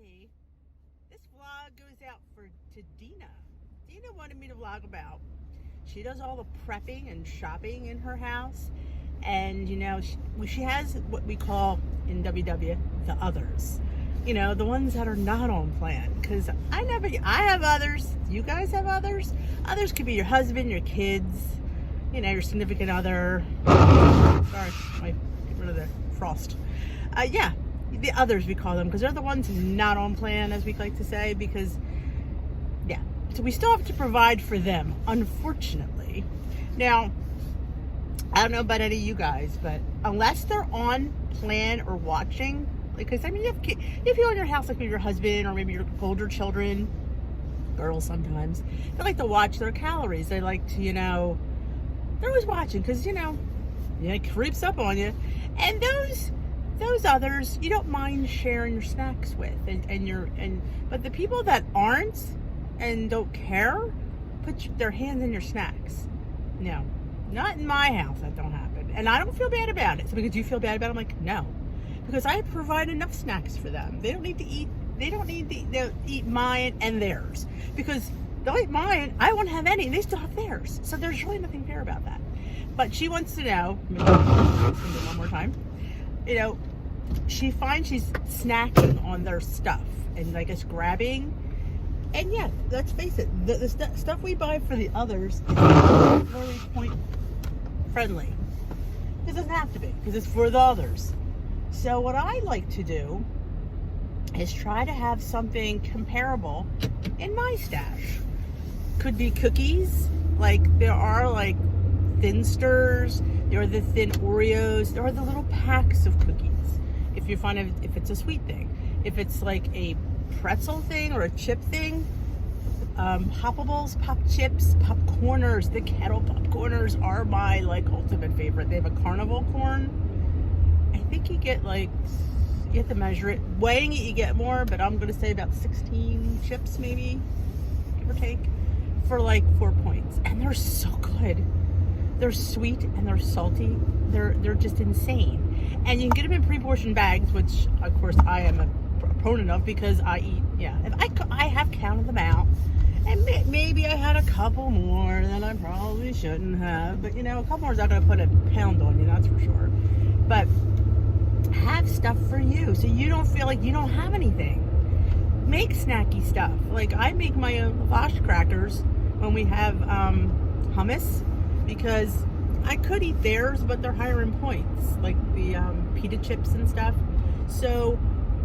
everybody. This vlog goes out to Dina. Dina wanted me to vlog about. She does all the prepping and shopping in her house, and you know she has what we call in WW the others. You know, the ones that are not on plan. Because I have others. You guys have others. Others could be your husband, your kids, you know, your significant other. Sorry, I get rid of the frost. Yeah, the others we call them, because they're the ones not on plan, as we like to say, because, yeah. So we still have to provide for them, unfortunately. Now, I don't know about any of you guys, but unless they're on plan or watching, because I mean, you have people in your house, like maybe your husband or maybe your older children, girls sometimes, they like to watch their calories. They like to, you know, they're always watching because, you know, it creeps up on you. And those others, you don't mind sharing your snacks with, but the people that aren't and don't care, put their hands in your snacks. No, not in my house. That don't happen, and I don't feel bad about it. So because you feel bad about it, I'm like, no. Because I provide enough snacks for them. They don't need to eat. They don't need to eat mine and theirs. Because they'll eat mine. I won't have any, and they still have theirs. So there's really nothing fair about that. But she wants to know. One more time. You know, she finds she's snacking on their stuff and like it's grabbing. And yeah, let's face it. The stuff we buy for the others is really point friendly. It doesn't have to be because it's for the others. So what I like to do is try to have something comparable in my stash. Could be cookies, like there are like Thinsters, there are the thin Oreos, there are the little packs of cookies. If you find if it's a sweet thing, if it's like a pretzel thing or a chip thing, Poppables, Pop Chips, Popcorners, the kettle Popcorners are my like ultimate favorite. They have a carnival corn. I think you get like, you have to measure it. Weighing it, you get more, but I'm going to say about 16 chips maybe, give or take, for like 4 points. And they're so good. They're sweet and they're salty. They're just insane. And you can get them in pre-portioned bags, which of course I am a proponent of because I eat, yeah. And I have counted them out. And maybe I had a couple more than I probably shouldn't have. But you know, a couple more is not going to put a pound on you, that's for sure. But have stuff for you so you don't feel like you don't have anything. Make snacky stuff. Like I make my own lavash crackers when we have hummus, because I could eat theirs, but they're higher in points, like the pita chips and stuff. So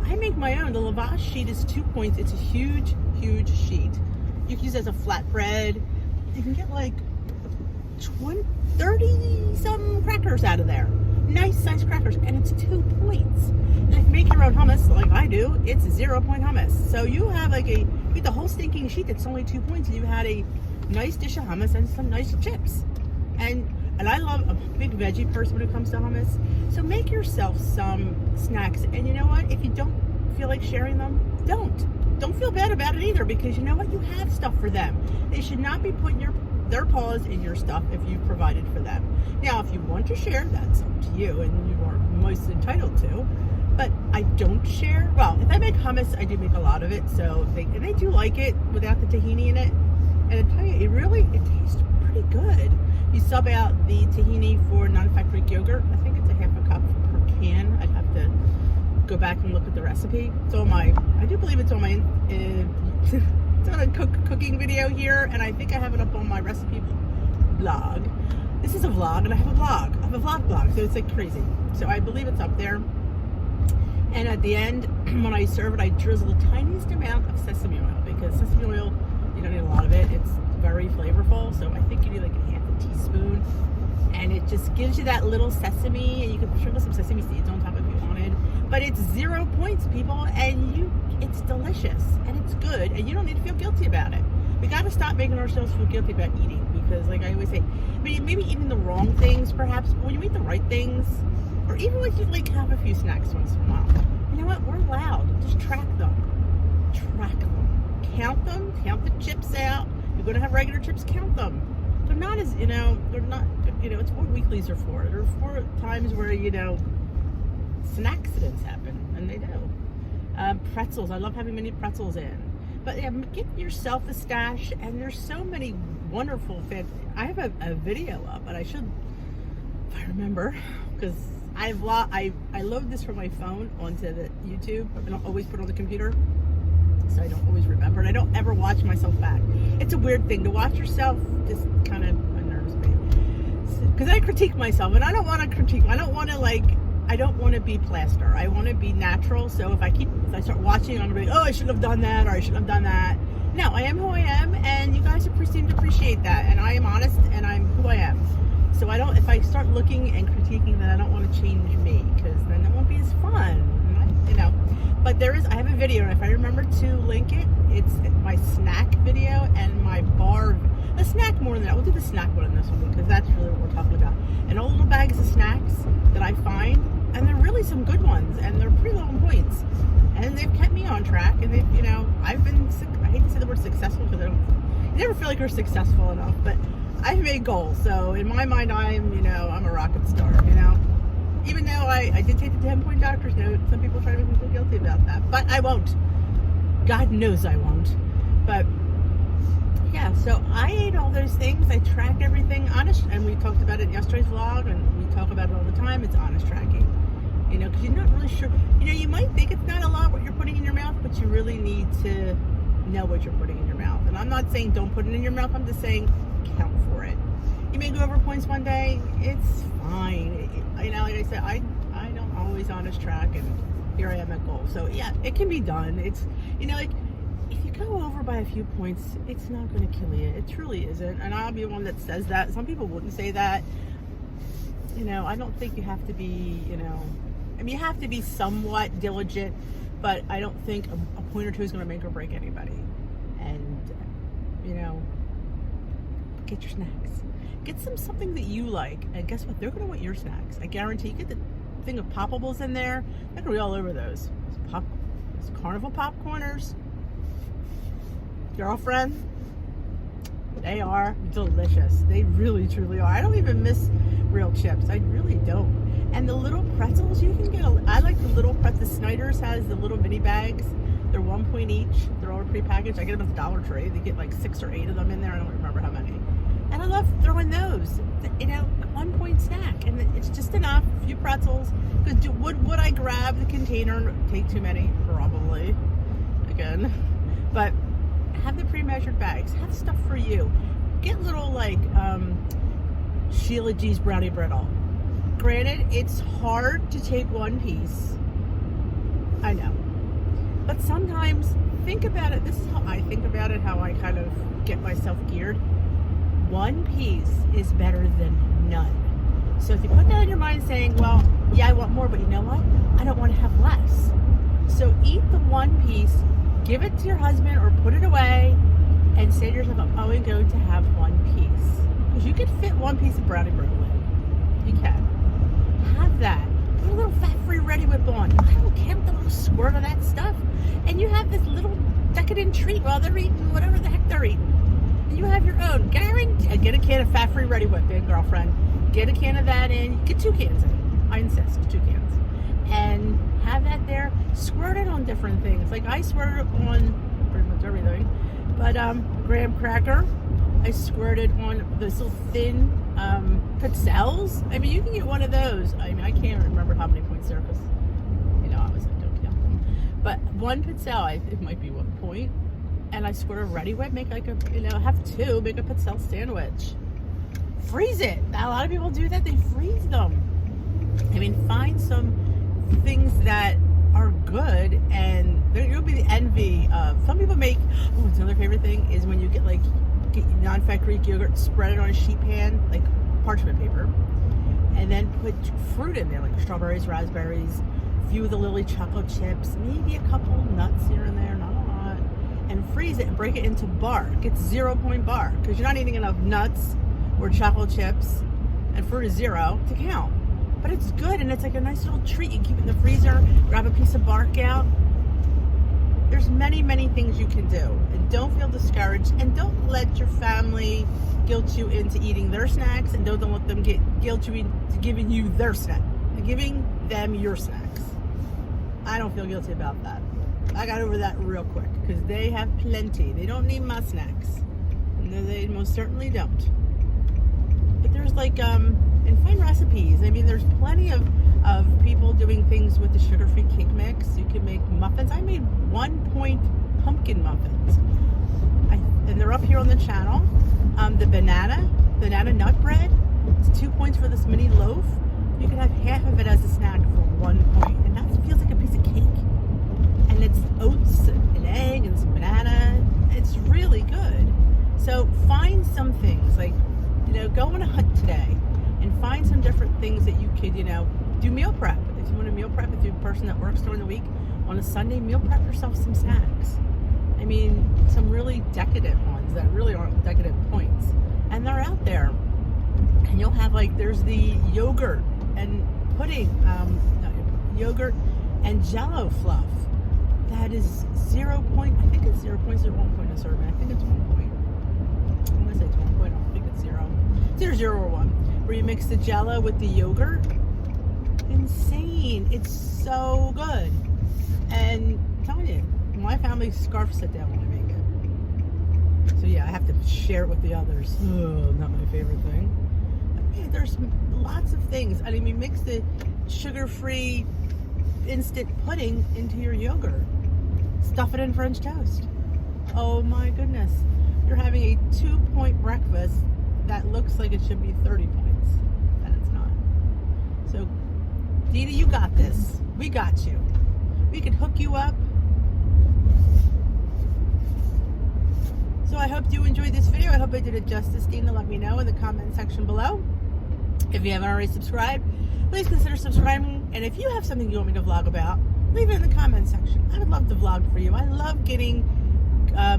I make my own. The lavash sheet is 2 points. It's a huge, huge sheet. You can use it as a flatbread. You can get like 30 some crackers out of there. Nice size crackers, and it's 2 points. And if you make your own hummus like I do, it's 0 point hummus. So you have like you eat the whole stinking sheet that's only 2 points, and you had a nice dish of hummus and some nice chips. And I love a big veggie person when it comes to hummus. So make yourself some snacks. And you know what? If you don't feel like sharing them, don't feel bad about it either, because you know what? You have stuff for them. They should not be putting their paws in your stuff if you provided for them. Now, if you want to share, that's up to you, and you are most entitled to. But I don't share. Well, if I make hummus, I do make a lot of it, so they do like it without the tahini in it. And I tell you, it tastes pretty good. You sub out the tahini for non-fat Greek yogurt. I think it's a half a cup per can. I'd have to go back and look at the recipe. It's on I do believe it's on my. It's on a cooking video here, and I think I have it up on my recipe blog. This is a vlog, and I have a blog. I have a vlog blog, so it's like crazy. So I believe it's up there. And at the end, when I serve it, I drizzle the tiniest amount of sesame oil, because sesame oil, you don't need a lot of it. It's very flavorful, so I think you need like a half a teaspoon. And it just gives you that little sesame, and you can sprinkle some sesame seeds on top if you wanted. But it's 0 points, people, and it's delicious, and it's good, and you don't need to feel guilty about it. We got to stop making ourselves feel guilty about eating, because like I always say, maybe eating the wrong things, perhaps, but when you eat the right things, or even when you like have a few snacks once in a while, you know what, we're allowed. Just track them. Count them, count the chips out. You're going to have regular chips, count them. They're not as, it's what weeklies are for. There are 4 times where, snack accidents happen, and they do. Pretzels. I love having mini pretzels in. But yeah, get yourself a stash, and there's so many wonderful fits. I have a video up, but I should, if I remember, because I load this from my phone onto the YouTube. I don't always put it on the computer, so I don't always remember, and I don't ever watch myself back. It's a weird thing to watch yourself. Just kind of unnerves me, because I critique myself, and I don't want to critique. I don't want to be plaster. I want to be natural. So if I start watching, I'm gonna be, oh, I shouldn't have done that, or I shouldn't have done that. No, I am who I am, and you guys seem to appreciate that. And I am honest, and I'm who I am. So if I start looking and critiquing, then I don't want to change me, because then it won't be as fun, But I have a video, and if I remember to link it, it's my snack video and my bar. The snack more than that. We'll do the snack one in this one, because that's really what we're talking about. And all little bags of snacks that I find, and they're really some good ones, and they're pretty low in points, and they've kept me on track. And they've, I've been, I hate to say the word successful, because you never feel like you're successful enough, but I've made goals. So in my mind, I'm a rocket star, even though I did take the 10-point doctor's note. Some people try to make me feel guilty about that, but I won't. God knows I won't. But yeah, so I ate all those things. I tracked everything honest, and we talked about it in yesterday's vlog, and we talk about it all the time. It's honest tracking, because you're not really sure. You might think it's not a lot what you're putting in your mouth, but you really need to know what you're putting in your mouth. And I'm not saying don't put it in your mouth. I'm just saying count for it. You may go over points one day. It's fine. Like I said, I don't always honest track, and here I am at goal. So yeah, it can be done. It's if you go over by a few points, it's not going to kill you. It truly isn't. And I'll be one that says that. Some people wouldn't say that. I don't think you have to be, you have to be somewhat diligent, but I don't think a point or two is going to make or break anybody. And, get your snacks. Get something that you like. And guess what? They're going to want your snacks. I guarantee you. Get the thing of poppables in there. They're going to be all over those. Those carnival popcorners. Girlfriend, they are delicious. They really, truly are. I don't even miss real chips. I really don't. And the little pretzels, you can get I like the little pretzels. Snyder's has the little mini bags. They're 1 point each. They're all prepackaged. I get them at the Dollar Tree. They get like 6 or 8 of them in there. I don't remember how many. And I love throwing those. 1 point snack. And it's just enough. A few pretzels. Because would I grab the container and take too many? Probably. Again. But have the pre-measured bags. Have stuff for you. Get little Sheila G's brownie brittle. Granted, it's hard to take one piece. I know. But sometimes think about it. This is how I think about it, how I kind of get myself geared. One piece is better than none. So if you put that in your mind saying, well, yeah, I want more, but you know what? I don't want to have less. So eat the one piece, give it to your husband or put it away, and say to yourself, I'm only going to have one piece. Because you could fit one piece of brownie brittle in. You can. Have that. Put a little fat-free Ready Whip on. I don't care with the little squirt of that stuff. And you have this little decadent treat while they're eating whatever the heck they're eating. And you have your own. Guarantee. Get a can of fat-free Ready Whip in, girlfriend. Get a can of that in. Get 2 cans in. I insist. 2 cans. And have that there. Squirt it on different things. Like I squirt it on pretty much everything. But graham cracker. I squirted on those little thin pizzelles. I mean, you can get one of those. I mean, I can't remember how many points there because, obviously don't count them. But one pizzelle, it might be 1 point. And I squirt a Ready Whip, make like a, have 2, make a pizzelle sandwich. Freeze it. A lot of people do that. They freeze them. I mean, find some things that are good, and you'll be the envy of. Some people make. Oh, it's another favorite thing is when you get non-fat Greek yogurt, spread it on a sheet pan, like parchment paper, and then put fruit in there, like strawberries, raspberries, a few of the Lily chocolate chips, maybe a couple nuts here and there, not a lot, and freeze it and break it into bark. It's 0 point bark because you're not eating enough nuts or chocolate chips, and fruit is 0 to count. But it's good, and it's like a nice little treat. You keep it in the freezer, grab a piece of bark out. There's many, many things you can do. And don't feel discouraged. And don't let your family guilt you into eating their snacks. And don't let them guilt you into giving you their snack. Giving them your snacks. I don't feel guilty about that. I got over that real quick because they have plenty. They don't need my snacks. No, they most certainly don't. But there's like, and find recipes. I mean, there's plenty of people doing things with the sugar-free cake mix. You can make muffins. I made 1-point pumpkin muffins. And they're up here on the channel. The banana nut bread. It's 2 points for this mini loaf. You can have half of it as a snack for 1 point. And that feels like a piece of cake. And it's oats and an egg and some banana. It's really good. So find some things, like, go on a hunt today and find some different things that you could, do meal prep. If you want to meal prep, if you're a person that works during the week, on a Sunday, meal prep yourself some snacks. I mean, some really decadent ones that really aren't decadent points. And they're out there. And you'll have, there's the yogurt and pudding, yogurt and Jell-O fluff. That is 0 point. I think it's 0 points or 1 point a serving. I think it's 1 point. I'm going to say it's 1 point. I don't think it's 0. It's either 0 or 1. Where you mix the Jell-O with the yogurt. Insane. It's so good. And I'm telling you, my family scarfs it down when I make it. So yeah, I have to share it with the others. Oh, not my favorite thing. But yeah, there's lots of things. I mean, mix the sugar-free instant pudding into your yogurt. Stuff it in French toast. Oh my goodness. You're having a 2-point breakfast that looks like it should be 30 points. And it's not. So, Dina, you got this. We got you. We can hook you up. So I hope you enjoyed this video. I hope I did it justice. Dina, let me know in the comment section below. If you haven't already subscribed, please consider subscribing. And if you have something you want me to vlog about, leave it in the comment section. I would love to vlog for you. I love getting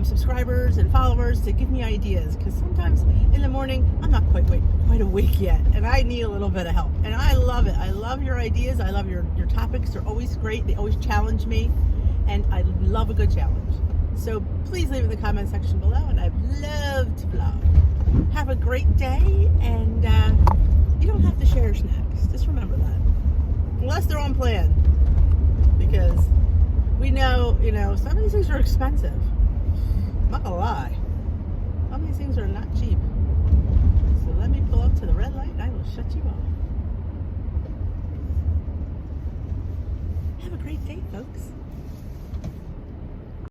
subscribers and followers to give me ideas, because sometimes in the morning I'm not quite awake yet, and I need a little bit of help. And I love it. I love your ideas. I love your topics. They're always great. They always challenge me, and I love a good challenge. So please leave it in the comment section below, and I'd love to vlog. Have a great day, and you don't have to share snacks. Just remember that. Unless they're on plan. Because we know, some of these things are expensive. I'm not gonna lie. Some of these things are not cheap. So let me pull up to the red light and I will shut you off. Have a great day, folks.